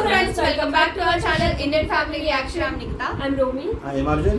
friends, welcome back to our channel Indian Family Reaction. I'm Nikita. I'm Romi. I am Arjun.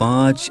5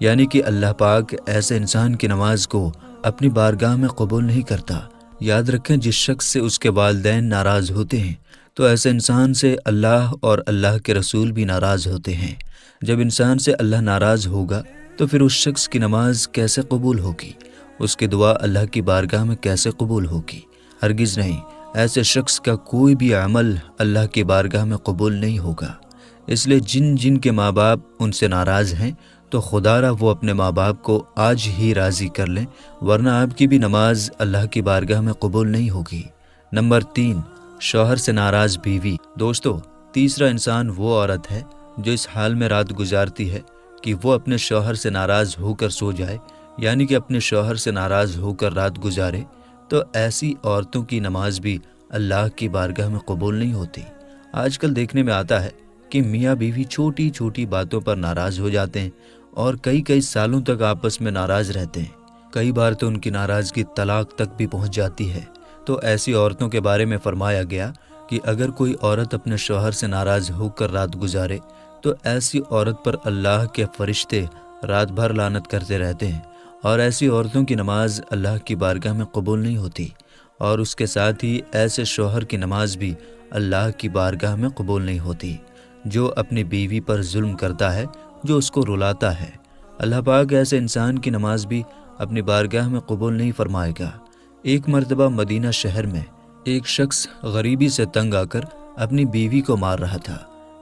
یعنی کہ اللہ پاک ایسے انسان کی نماز کو اپنی بارگاہ میں قبول نہیں کرتا۔ یاد رکھیں، جس شخص سے اس کے والدین ناراض ہوتے ہیں تو ایسے انسان سے اللہ اور اللہ کے رسول بھی ناراض ہوتے ہیں۔ جب انسان سے اللہ ناراض ہوگا تو پھر اس شخص کی نماز کیسے قبول ہوگی؟ اس کی دعا اللہ کی بارگاہ میں کیسے قبول ہوگی؟ ہرگز نہیں۔ ایسے شخص کا کوئی بھی عمل اللہ کی بارگاہ میں قبول نہیں ہوگا۔ اس لیے جن کے ماں باپ ان سے ناراض ہیں تو خدا را وہ اپنے ماں باپ کو آج ہی راضی کر لیں، ورنہ آپ کی بھی نماز اللہ کی بارگاہ میں قبول نہیں ہوگی۔ نمبر 3، شوہر سے ناراض بیوی۔ دوستو، تیسرا انسان وہ عورت ہے جو اس حال میں رات گزارتی ہے کہ وہ اپنے شوہر سے ناراض ہو کر سو جائے، یعنی کہ اپنے شوہر سے ناراض ہو کر رات گزارے، تو ایسی عورتوں کی نماز بھی اللہ کی بارگاہ میں قبول نہیں ہوتی۔ آج کل دیکھنے میں آتا ہے کہ میاں بیوی چھوٹی چھوٹی باتوں پر ناراض ہو جاتے ہیں اور کئی سالوں تک آپس میں ناراض رہتے ہیں۔ کئی بار تو ان کی ناراضگی طلاق تک بھی پہنچ جاتی ہے۔ تو ایسی عورتوں کے بارے میں فرمایا گیا کہ اگر کوئی عورت اپنے شوہر سے ناراض ہو کر رات گزارے تو ایسی عورت پر اللہ کے فرشتے رات بھر لعنت کرتے رہتے ہیں، اور ایسی عورتوں کی نماز اللہ کی بارگاہ میں قبول نہیں ہوتی، اور اس کے ساتھ ہی ایسے شوہر کی نماز بھی اللہ کی بارگاہ میں قبول نہیں ہوتی جو اپنی بیوی پر ظلم کرتا ہے، جو اس کو رلاتا ہے۔ اللہ پاک ایسے انسان کی نماز بھی اپنی بارگاہ میں قبول نہیں فرمائے گا۔ ایک مرتبہ مدینہ شہر میں ایک شخص غریبی سے تنگ آ کر اپنی بیوی کو مار رہا تھا۔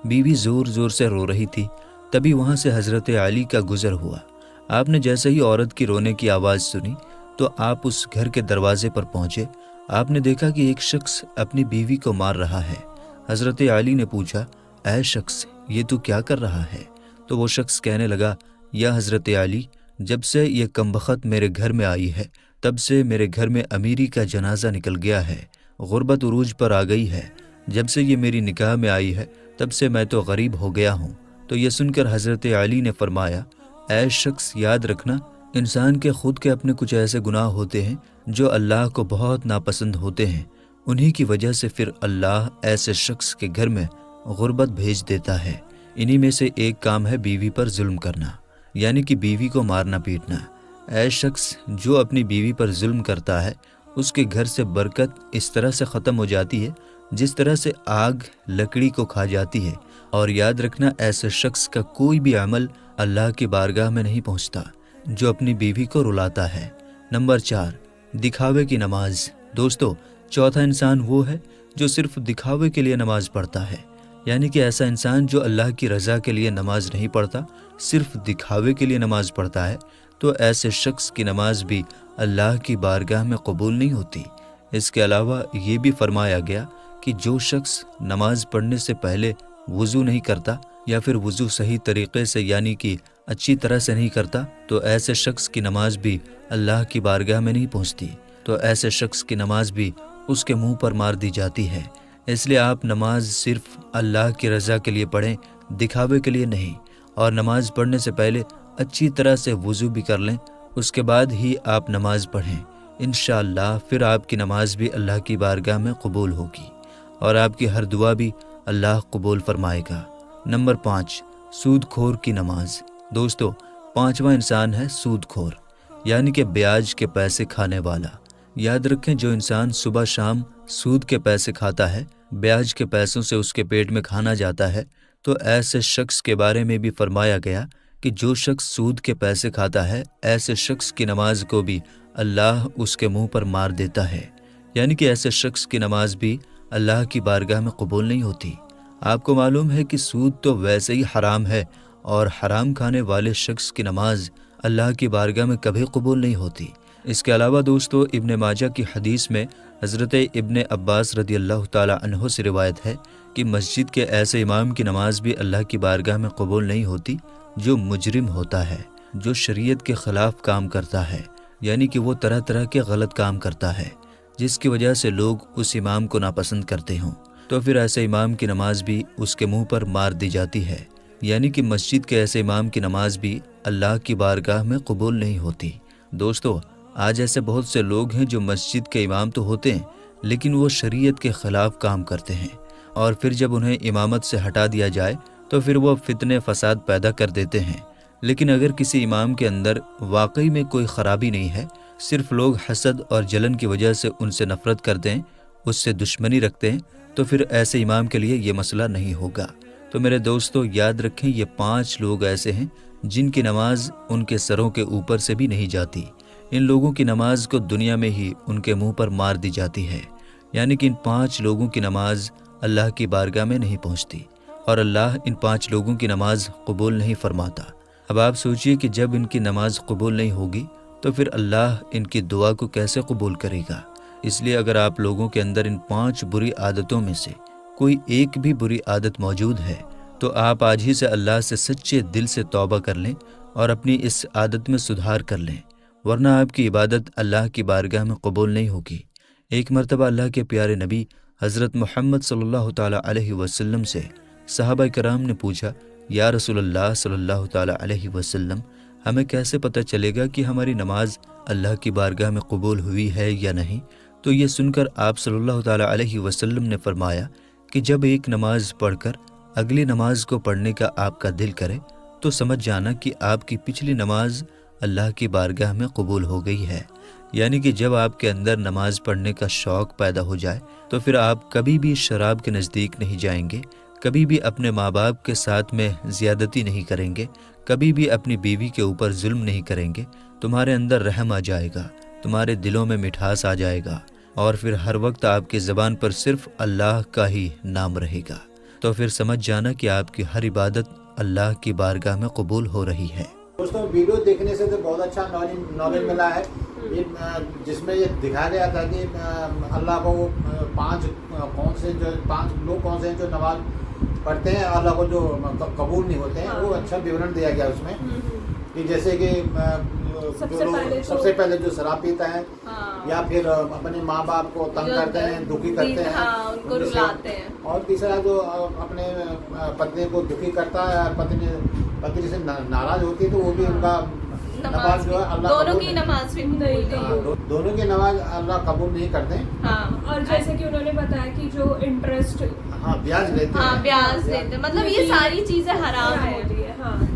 بیوی زور زور سے رو رہی تھی۔ تبھی وہاں سے حضرت علی کا گزر ہوا۔ آپ نے جیسے ہی عورت کی رونے کی آواز سنی تو آپ اس گھر کے دروازے پر پہنچے۔ آپ نے دیکھا کہ ایک شخص اپنی بیوی کو مار رہا ہے۔ حضرت علی نے پوچھا، اے شخص، یہ تو کیا کر رہا ہے؟ تو وہ شخص کہنے لگا، یا حضرت علی، جب سے یہ کمبخت میرے گھر میں آئی ہے تب سے میرے گھر میں امیری کا جنازہ نکل گیا ہے، غربت عروج پر آ گئی ہے۔ جب سے یہ میری نکاح میں آئی ہے تب سے میں تو غریب ہو گیا ہوں۔ تو یہ سن کر حضرت علی نے فرمایا، اے شخص، یاد رکھنا، انسان کے خود کے اپنے کچھ ایسے گناہ ہوتے ہیں جو اللہ کو بہت ناپسند ہوتے ہیں، انہی کی وجہ سے پھر اللہ ایسے شخص کے گھر میں غربت بھیج دیتا ہے۔ انہی میں سے ایک کام ہے بیوی پر ظلم کرنا، یعنی کہ بیوی کو مارنا پیٹنا۔ اے شخص، جو اپنی بیوی پر ظلم کرتا ہے اس کے گھر سے برکت اس طرح سے ختم ہو جاتی ہے جس طرح سے آگ لکڑی کو کھا جاتی ہے، اور یاد رکھنا ایسے شخص کا کوئی بھی عمل اللہ کی بارگاہ میں نہیں پہنچتا جو اپنی بیوی کو رلاتا ہے۔ نمبر 4، دکھاوے کی نماز۔ دوستو، چوتھا انسان وہ ہے جو صرف دکھاوے کے لیے نماز پڑھتا ہے، یعنی کہ ایسا انسان جو اللہ کی رضا کے لیے نماز نہیں پڑھتا، صرف دکھاوے کے لیے نماز پڑھتا ہے، تو ایسے شخص کی نماز بھی اللہ کی بارگاہ میں قبول نہیں ہوتی۔ اس کے علاوہ یہ بھی فرمایا گیا کہ جو شخص نماز پڑھنے سے پہلے وضو نہیں کرتا یا پھر وضو صحیح طریقے سے یعنی کہ اچھی طرح سے نہیں کرتا تو ایسے شخص کی نماز بھی اللہ کی بارگاہ میں نہیں پہنچتی، تو ایسے شخص کی نماز بھی اس کے منہ پر مار دی جاتی ہے۔ اس لیے آپ نماز صرف اللہ کی رضا کے لیے پڑھیں، دکھاوے کے لیے نہیں، اور نماز پڑھنے سے پہلے اچھی طرح سے وضو بھی کر لیں، اس کے بعد ہی آپ نماز پڑھیں۔ انشاءاللہ پھر آپ کی نماز بھی اللہ کی بارگاہ میں قبول ہوگی اور آپ کی ہر دعا بھی اللہ قبول فرمائے گا۔ نمبر 5، سود خور کی نماز۔ دوستو، 5واں انسان ہے سود خور، یعنی کہ بیاج کے پیسے کھانے والا۔ یاد رکھیں، جو انسان صبح شام سود کے پیسے کھاتا ہے، بیاج کے پیسوں سے اس کے پیٹ میں کھانا جاتا ہے، تو ایسے شخص کے بارے میں بھی فرمایا گیا کہ جو شخص سود کے پیسے کھاتا ہے، ایسے شخص کی نماز کو بھی اللہ اس کے منہ پر مار دیتا ہے، یعنی کہ ایسے شخص کی نماز بھی اللہ کی بارگاہ میں قبول نہیں ہوتی۔ آپ کو معلوم ہے کہ سود تو ویسے ہی حرام ہے، اور حرام کھانے والے شخص کی نماز اللہ کی بارگاہ میں کبھی قبول نہیں ہوتی۔ اس کے علاوہ دوستو، ابن ماجہ کی حدیث میں حضرت ابن عباس رضی اللہ تعالی عنہ سے روایت ہے کہ مسجد کے ایسے امام کی نماز بھی اللہ کی بارگاہ میں قبول نہیں ہوتی جو مجرم ہوتا ہے، جو شریعت کے خلاف کام کرتا ہے، یعنی کہ وہ طرح طرح کے غلط کام کرتا ہے جس کی وجہ سے لوگ اس امام کو ناپسند کرتے ہوں، تو پھر ایسے امام کی نماز بھی اس کے منہ پر مار دی جاتی ہے، یعنی کہ مسجد کے ایسے امام کی نماز بھی اللہ کی بارگاہ میں قبول نہیں ہوتی۔ دوستو، آج ایسے بہت سے لوگ ہیں جو مسجد کے امام تو ہوتے ہیں لیکن وہ شریعت کے خلاف کام کرتے ہیں، اور پھر جب انہیں امامت سے ہٹا دیا جائے تو پھر وہ فتنے فساد پیدا کر دیتے ہیں۔ لیکن اگر کسی امام کے اندر واقعی میں کوئی خرابی نہیں ہے، صرف لوگ حسد اور جلن کی وجہ سے ان سے نفرت کرتے ہیں، اس سے دشمنی رکھتے ہیں، تو پھر ایسے امام کے لیے یہ مسئلہ نہیں ہوگا۔ تو میرے دوستو یاد رکھیں، یہ 5 لوگ ایسے ہیں جن کی نماز ان کے سروں کے اوپر سے بھی نہیں جاتی۔ ان لوگوں کی نماز کو دنیا میں ہی ان کے منہ پر مار دی جاتی ہے، یعنی کہ ان 5 لوگوں کی نماز اللہ کی بارگاہ میں نہیں پہنچتی، اور اللہ ان 5 لوگوں کی نماز قبول نہیں فرماتا۔ اب آپ سوچئے کہ جب ان کی نماز قبول نہیں ہوگی تو پھر اللہ ان کی دعا کو کیسے قبول کرے گا؟ اس لیے اگر آپ لوگوں کے اندر ان 5 بری عادتوں میں سے کوئی ایک بھی بری عادت موجود ہے تو آپ آج ہی سے اللہ سے سچے دل سے توبہ کر لیں اور اپنی اس عادت میں سدھار کر لیں، ورنہ آپ کی عبادت اللہ کی بارگاہ میں قبول نہیں ہوگی۔ ایک مرتبہ اللہ کے پیارے نبی حضرت محمد صلی اللہ تعالیٰ علیہ وسلم سے صحابہ کرام نے پوچھا، یا رسول اللہ صلی اللہ تعالیٰ علیہ وسلم، ہمیں کیسے پتہ چلے گا کہ ہماری نماز اللہ کی بارگاہ میں قبول ہوئی ہے یا نہیں؟ تو یہ سن کر آپ صلی اللہ تعالیٰ علیہ وسلم نے فرمایا کہ جب ایک نماز پڑھ کر اگلی نماز کو پڑھنے کا آپ کا دل کرے تو سمجھ جانا کہ آپ کی پچھلی نماز اللہ کی بارگاہ میں قبول ہو گئی ہے۔ یعنی کہ جب آپ کے اندر نماز پڑھنے کا شوق پیدا ہو جائے تو پھر آپ کبھی بھی شراب کے نزدیک نہیں جائیں گے، کبھی بھی اپنے ماں باپ کے ساتھ میں زیادتی نہیں کریں گے، کبھی بھی اپنی بیوی کے اوپر ظلم نہیں کریں گے، تمہارے اندر رحم آ جائے گا، تمہارے دلوں میں مٹھاس آ جائے گا، اور پھر ہر وقت آپ کی زبان پر صرف اللہ کا ہی نام رہے گا۔ تو پھر سمجھ جانا کہ آپ کی ہر عبادت اللہ کی بارگاہ میں قبول ہو رہی ہے۔ دوستوں ویڈیو دیکھنے سے تو بہت اچھا نالج ملا ہے، جس میں یہ دکھایا گیا تھا کہ اللہ کو 5 لوگ کون سے ہیں جو نماز پڑھتے ہیں اللہ کو جو قبول نہیں ہوتے ہیں، وہ اچھا بیورن دیا گیا اس میں، کہ جیسے کہ سب سے پہلے جو شراب پیتا ہے یا پھر اپنے ماں باپ کو تنگ کرتے ہیں، دکھی کرتے ہیں، ان کو رلاتے ہیں، اور تیسرا جو اپنے پتنی کو دکھی کرتا ہے، پتنی سے ناراض ہوتی ہے تو وہ بھی ان کا نماز جو ہے اللہ دونوں کی نماز بھی دونوں کی نماز اللہ قبول نہیں کرتے۔ اور جیسے کہ انہوں نے بتایا کہ جو انٹرسٹ بیاج لیتے ہیں، مطلب یہ ساری چیزیں حرام ہوتی ہے۔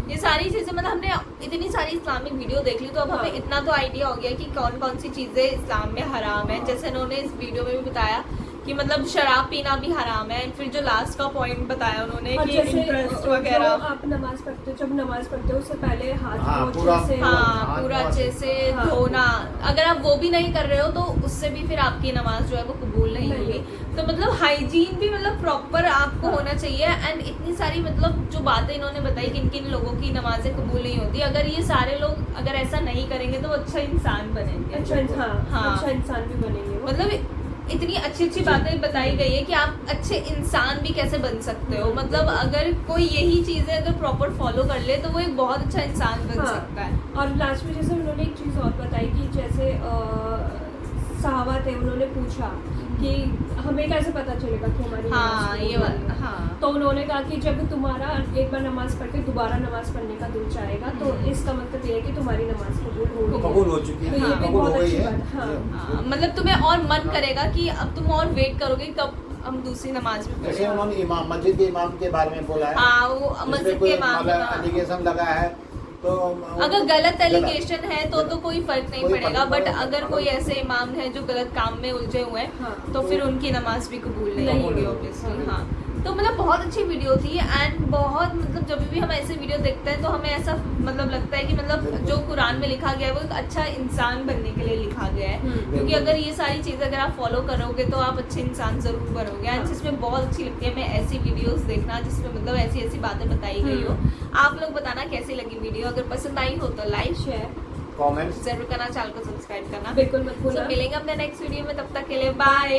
یہ ساری چیزیں مطلب ہم نے اتنی ساری اسلامک ویڈیو دیکھ لی تو اب ہمیں اتنا تو آئیڈیا ہو گیا کہ کون کون سی چیزیں اسلام میں حرام ہیں۔ جیسے انہوں نے اس ویڈیو میں بھی بتایا کہ مطلب شراب پینا بھی حرام ہے، پھر جو لاسٹ کا پوائنٹ بتایا انہوں نے کہ انٹرسٹ وغیرہ، آپ نماز پڑھتے جب نماز پڑھتے ہو اس سے پہلے ہاتھ پورا اچھے سے دھونا، اگر آپ وہ بھی نہیں کر رہے ہو تو اس سے بھی پھر آپ کی نماز جو ہے وہ قبول نہیں ہوگی۔ تو مطلب ہائیجین بھی مطلب پراپر آپ کو ہونا چاہیے، اینڈ اتنی ساری مطلب جو باتیں انہوں نے بتائی کہ کن لوگوں کی نمازیں قبول نہیں ہوتی، اگر یہ سارے لوگ اگر ایسا نہیں کریں گے تو وہ اچھا انسان بنیں گے، اچھا انسان بھی بنیں گے۔ مطلب اتنی اچھی اچھی باتیں بتائی گئی ہے کہ آپ اچھے انسان بھی کیسے بن سکتے ہو، مطلب اگر کوئی یہی چیزیں اگر پراپر فالو کر لے تو وہ ایک بہت اچھا انسان بن سکتا ہے۔ اور لاسٹ میں جیسے انہوں نے ایک چیز اور بتائی کہ جیسے صحابہ تھے، انہوں نے پوچھا کہ ہمیں کیسے پتا چلے گا کہ ہماری تو انہوں نے کہا کہ جب تمہارا ایک بار نماز پڑھ کے دوبارہ نماز پڑھنے کا دل چاہے گا تو اس کا مطلب یہ ہے کہ تمہاری نماز قبول ہو چکی ہے، یہ بھی بہت اچھی بات۔ مطلب تمہیں اور من کرے گا کہ اب تم اور ویٹ کرو گے کب ہم دوسری نماز میں جیسے انہوں نے مسجد کے امام کے بارے میں بولا ہے، وہ مسجد کے امام ایلیگیشن لگایا ہے، تو اگر غلط ایلیگیشن ہے تو کوئی فرق نہیں پڑے گا، بٹ اگر کوئی ایسے امام ہے جو غلط کام میں الجھے ہوئے ہیں تو پھر ان کی نماز بھی قبول نہیں ہوگی اوبویسلی۔ ہاں تو مطلب بہت اچھی ویڈیو تھی، اینڈ بہت مطلب جب بھی ہم ایسے ویڈیو دیکھتے ہیں تو ہمیں ایسا مطلب لگتا ہے کہ مطلب جو قرآن میں لکھا گیا ہے وہ ایک اچھا انسان بننے کے لیے لکھا گیا ہے، کیونکہ اگر یہ ساری چیزیں اگر آپ فالو کرو گے تو آپ اچھے انسان ضرور بنو گے۔ اینڈ جس میں بہت اچھی لگتی ہے میں ایسی ویڈیوز دیکھنا جس میں مطلب ایسی ایسی باتیں بتائی گئی ہو۔ آپ لوگ بتانا کیسی لگی ویڈیو، اگر پسند آئی ہو تو لائک شیئر کامنٹ ضرور کرنا، چینل کو سبسکرائب کرنا بالکل مت بھولنا۔ ملیں گے اپنے نیکسٹ ویڈیو میں، تب تک کے لیے بائے۔